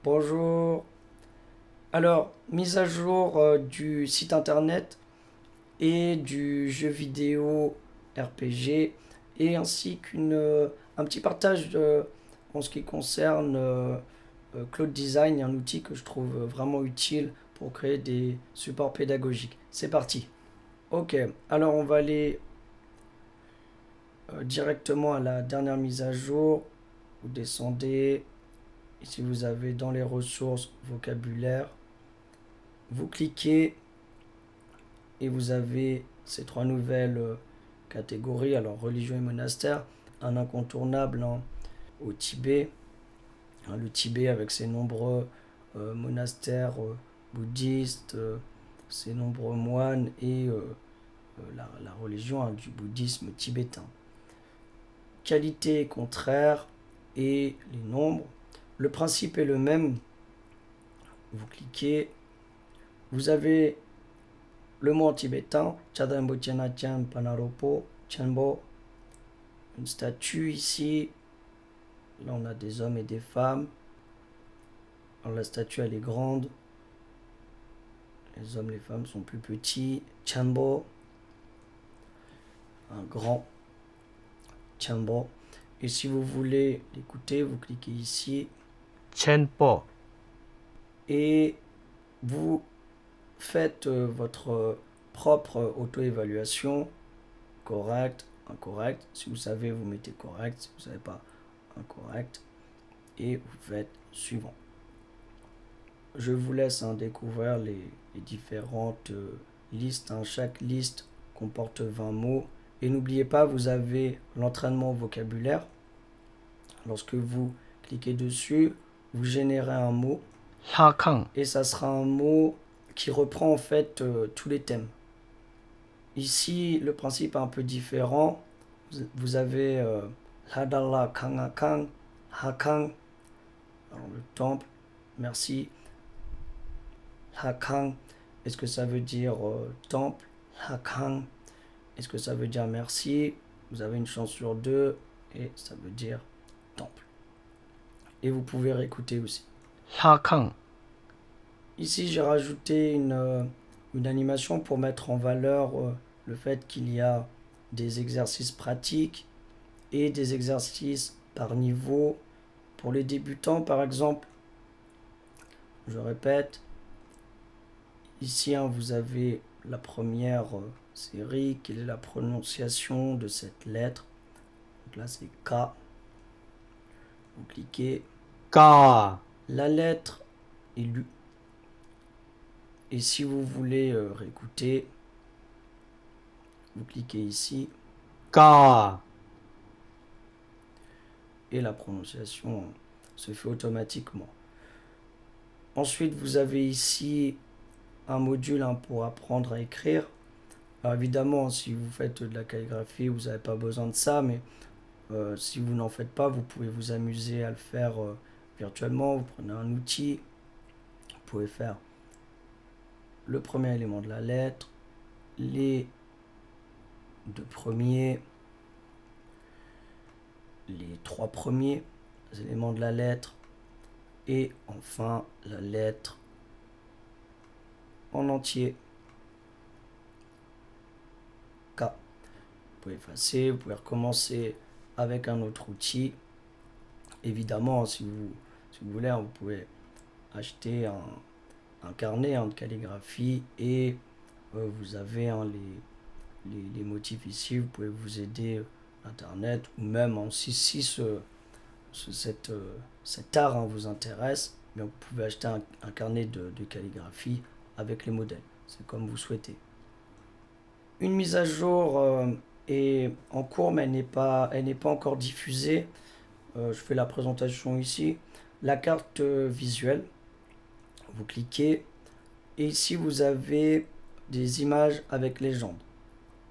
Bonjour. Alors, mise à jour du site internet et du jeu vidéo RPG et ainsi un petit partage en ce qui concerne Cloud Design, un outil que je trouve vraiment utile pour créer des supports pédagogiques. C'est parti. Ok, alors on va aller directement à la dernière mise à jour. Vous descendez. Ici, vous avez dans les ressources vocabulaire. Vous cliquez et vous avez ces trois nouvelles catégories. Alors, religion et monastère, un incontournable au Tibet. Le Tibet avec ses nombreux monastères bouddhistes, ses nombreux moines et la religion du bouddhisme tibétain. Qualité contraire et les nombres. Le principe est le même. Vous cliquez. Vous avez le mot en tibétain, Chadambo Tianatian Panaropo, Chanbo, une statue ici. Là, on a des hommes et des femmes. Alors, la statue, elle est grande. Les hommes, les femmes sont plus petits. Chanbo, un grand Chanbo. Et si vous voulez l'écouter, vous cliquez ici. Chenpo, Et vous faites votre propre auto-évaluation. Correct, incorrect. Si vous savez, vous mettez correct. Si vous ne savez pas, incorrect. Et vous faites suivant. Je vous laisse découvrir les différentes listes. Chaque liste comporte 20 mots. Et n'oubliez pas, vous avez l'entraînement vocabulaire. Lorsque vous cliquez dessus, vous générez un mot. Hakang, Et ça sera un mot qui reprend en fait tous les thèmes. Ici, le principe est un peu différent. Vous avez Hadala Kangakang, Hakang, alors le temple, merci. Hakang, est-ce que ça veut dire temple? Hakang, est-ce que ça veut dire merci? Vous avez une chance sur deux et ça veut dire temple. Et vous pouvez réécouter aussi. Hakang, Ici, j'ai rajouté une animation pour mettre en valeur le fait qu'il y a des exercices pratiques et des exercices par niveau. Pour les débutants, par exemple, je répète, ici vous avez la première série, quelle est la prononciation de cette lettre. Donc là, c'est K. Vous cliquez. Ka, La lettre est lue. Et si vous voulez réécouter, vous cliquez ici. Ka, Et la prononciation se fait automatiquement. Ensuite, vous avez ici un module pour apprendre à écrire. Alors évidemment, si vous faites de la calligraphie, vous n'avez pas besoin de ça, mais si vous n'en faites pas, vous pouvez vous amuser à le faire virtuellement. Vous prenez un outil, vous pouvez faire le premier élément de la lettre, les deux premiers, les trois premiers éléments de la lettre, et enfin la lettre en entier. K. Vous pouvez effacer, vous pouvez recommencer avec un autre outil. Évidemment, si vous voulez, vous pouvez acheter un carnet de calligraphie et vous avez les motifs ici. Vous pouvez vous aider internet ou même si cet art vous intéresse, bien, vous pouvez acheter un carnet de calligraphie avec les modèles. C'est comme vous souhaitez. Une mise à jour est en cours, mais elle n'est pas encore diffusée. Je fais la présentation ici. La carte visuelle, vous cliquez et ici vous avez des images avec légende.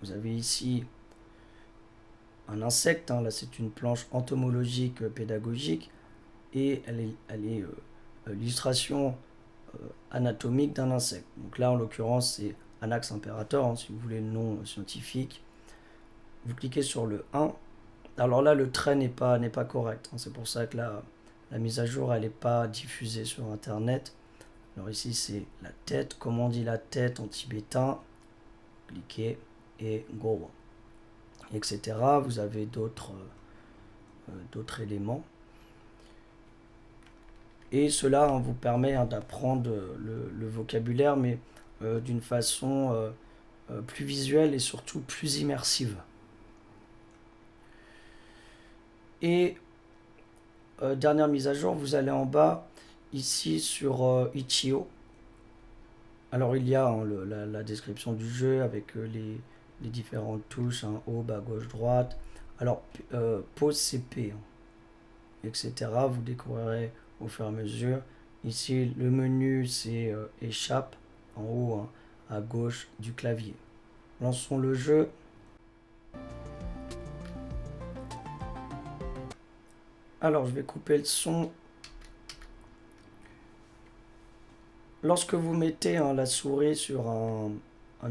Vous avez ici un insecte, là c'est une planche entomologique pédagogique et elle est l'illustration anatomique d'un insecte. Donc là en l'occurrence c'est Anax imperator, si vous voulez le nom scientifique. Vous cliquez sur le 1. Alors là le trait n'est pas correct, c'est pour ça que là La mise à jour, elle n'est pas diffusée sur Internet. Alors ici, c'est la tête. Comment on dit la tête en tibétain? Cliquez et go, etc. Vous avez d'autres éléments. Et cela vous permet d'apprendre le vocabulaire, mais d'une façon plus visuelle et surtout plus immersive. Et dernière mise à jour, vous allez en bas, ici sur Itch.io. Alors il y a la description du jeu avec les différentes touches, haut, bas, gauche, droite. Alors pause CP, etc. Vous découvrirez au fur et à mesure. Ici le menu c'est échappe en haut à gauche du clavier. Lançons le jeu. Alors je vais couper le son. Lorsque vous mettez la souris sur un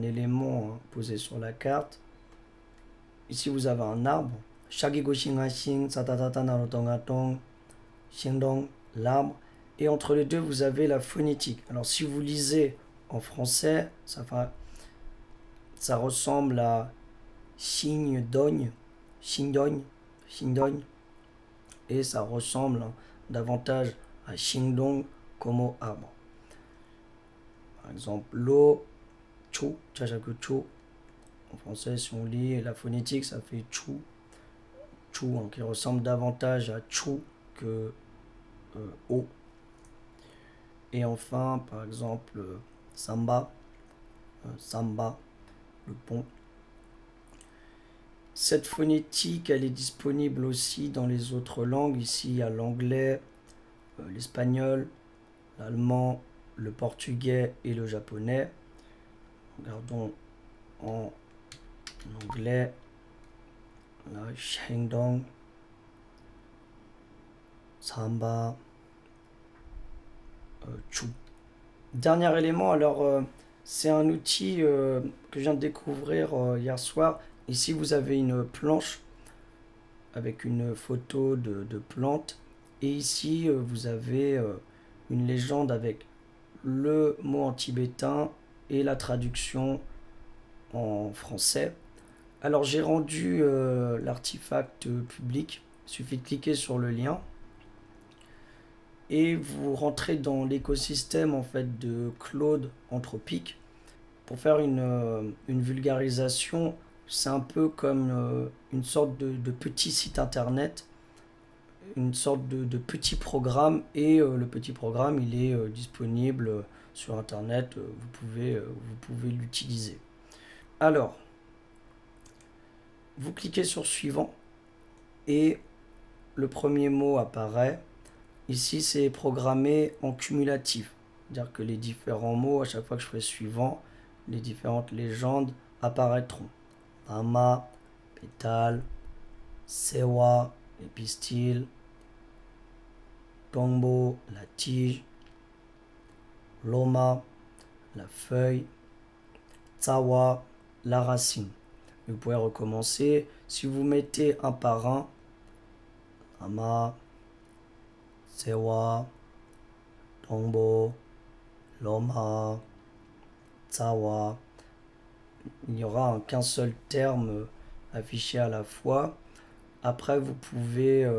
élément posé sur la carte, ici vous avez un arbre. L'arbre. Et entre les deux, vous avez la phonétique. Alors si vous lisez en français, ça ressemble à Xingdong, Xingdong, et ça ressemble davantage à Xingdong comme arbre. Par exemple, lo, chou, chachaku chou. En français, si on lit la phonétique, ça fait chou, chou, qui ressemble davantage à chou que o. Et enfin, par exemple, samba, samba, le pont. Cette phonétique, elle est disponible aussi dans les autres langues. Ici, il y a l'anglais, l'espagnol, l'allemand, le portugais et le japonais. Regardons en anglais. Là, Shandong, Samba, Chou. Dernier élément, alors c'est un outil que je viens de découvrir hier soir. Ici, vous avez une planche avec une photo de plante. Et ici, vous avez une légende avec le mot en tibétain et la traduction en français. Alors, j'ai rendu l'artefact public. Il suffit de cliquer sur le lien. Et vous rentrez dans l'écosystème en fait de Claude Anthropique. Pour faire une vulgarisation, c'est un peu comme une sorte de petit site internet, une sorte de petit programme, et le petit programme il est disponible sur internet, vous pouvez l'utiliser. Alors, vous cliquez sur suivant et le premier mot apparaît. Ici c'est programmé en cumulatif, c'est-à-dire que les différents mots, à chaque fois que je ferai suivant, les différentes légendes apparaîtront. Ama, pétale, sewa, épistyle, tombeau, la tige, loma, la feuille, tsawa, la racine. Vous pouvez recommencer. Si vous mettez un par un, ama, sewa, tombeau, loma, tsawa, il n'y aura qu'un seul terme affiché à la fois. Après, vous pouvez,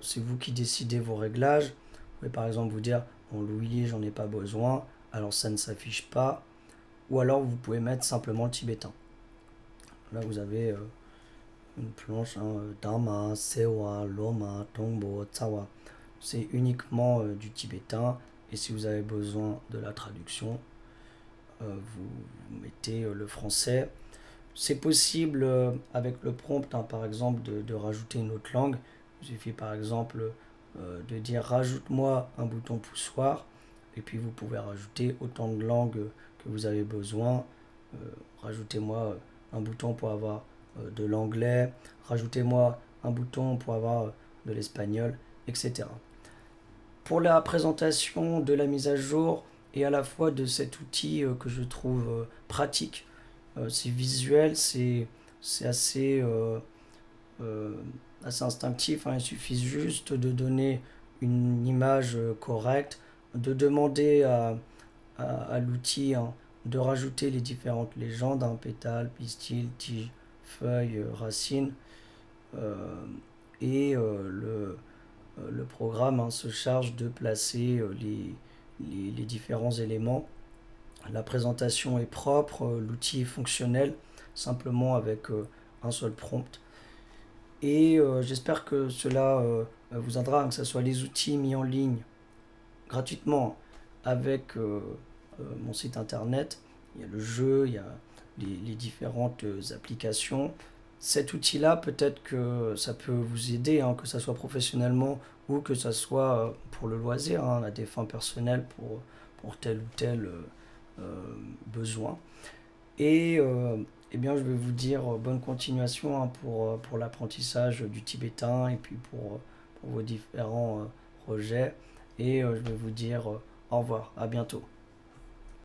c'est vous qui décidez vos réglages. Vous pouvez par exemple vous dire, bon, l'ouïe, j'en ai pas besoin, alors ça ne s'affiche pas. Ou alors vous pouvez mettre simplement le tibétain. Là, vous avez une planche, Dama, Sewa, Loma, Tongbo, Tsawa. C'est uniquement du tibétain. Et si vous avez besoin de la traduction, vous mettez le français. C'est possible avec le prompt, par exemple, de rajouter une autre langue. Il suffit par exemple de dire rajoute-moi un bouton poussoir, et puis vous pouvez rajouter autant de langues que vous avez besoin. Rajoutez-moi un bouton pour avoir de l'anglais, rajoutez-moi un bouton pour avoir de l'espagnol, etc. Pour la présentation de la mise à jour et à la fois de cet outil que je trouve pratique, c'est visuel, c'est assez instinctif, il suffit juste de donner une image correcte, de demander à l'outil hein, de rajouter les différentes légendes, hein, pétales, pistils, tiges, feuilles, racines. Le programme hein, se charge de placer les différents éléments. La présentation est propre, l'outil est fonctionnel, simplement avec un seul prompt. Et j'espère que cela vous aidera, que ce soit les outils mis en ligne gratuitement avec mon site internet. Il y a le jeu, il y a les différentes applications. Cet outil-là, peut-être que ça peut vous aider, hein, que ce soit professionnellement ou que ce soit pour le loisir, hein, à des fins personnelles pour tel ou tel besoin. Et eh bien, je vais vous dire bonne continuation hein, pour l'apprentissage du tibétain et puis pour vos différents projets. Et je vais vous dire au revoir, à bientôt.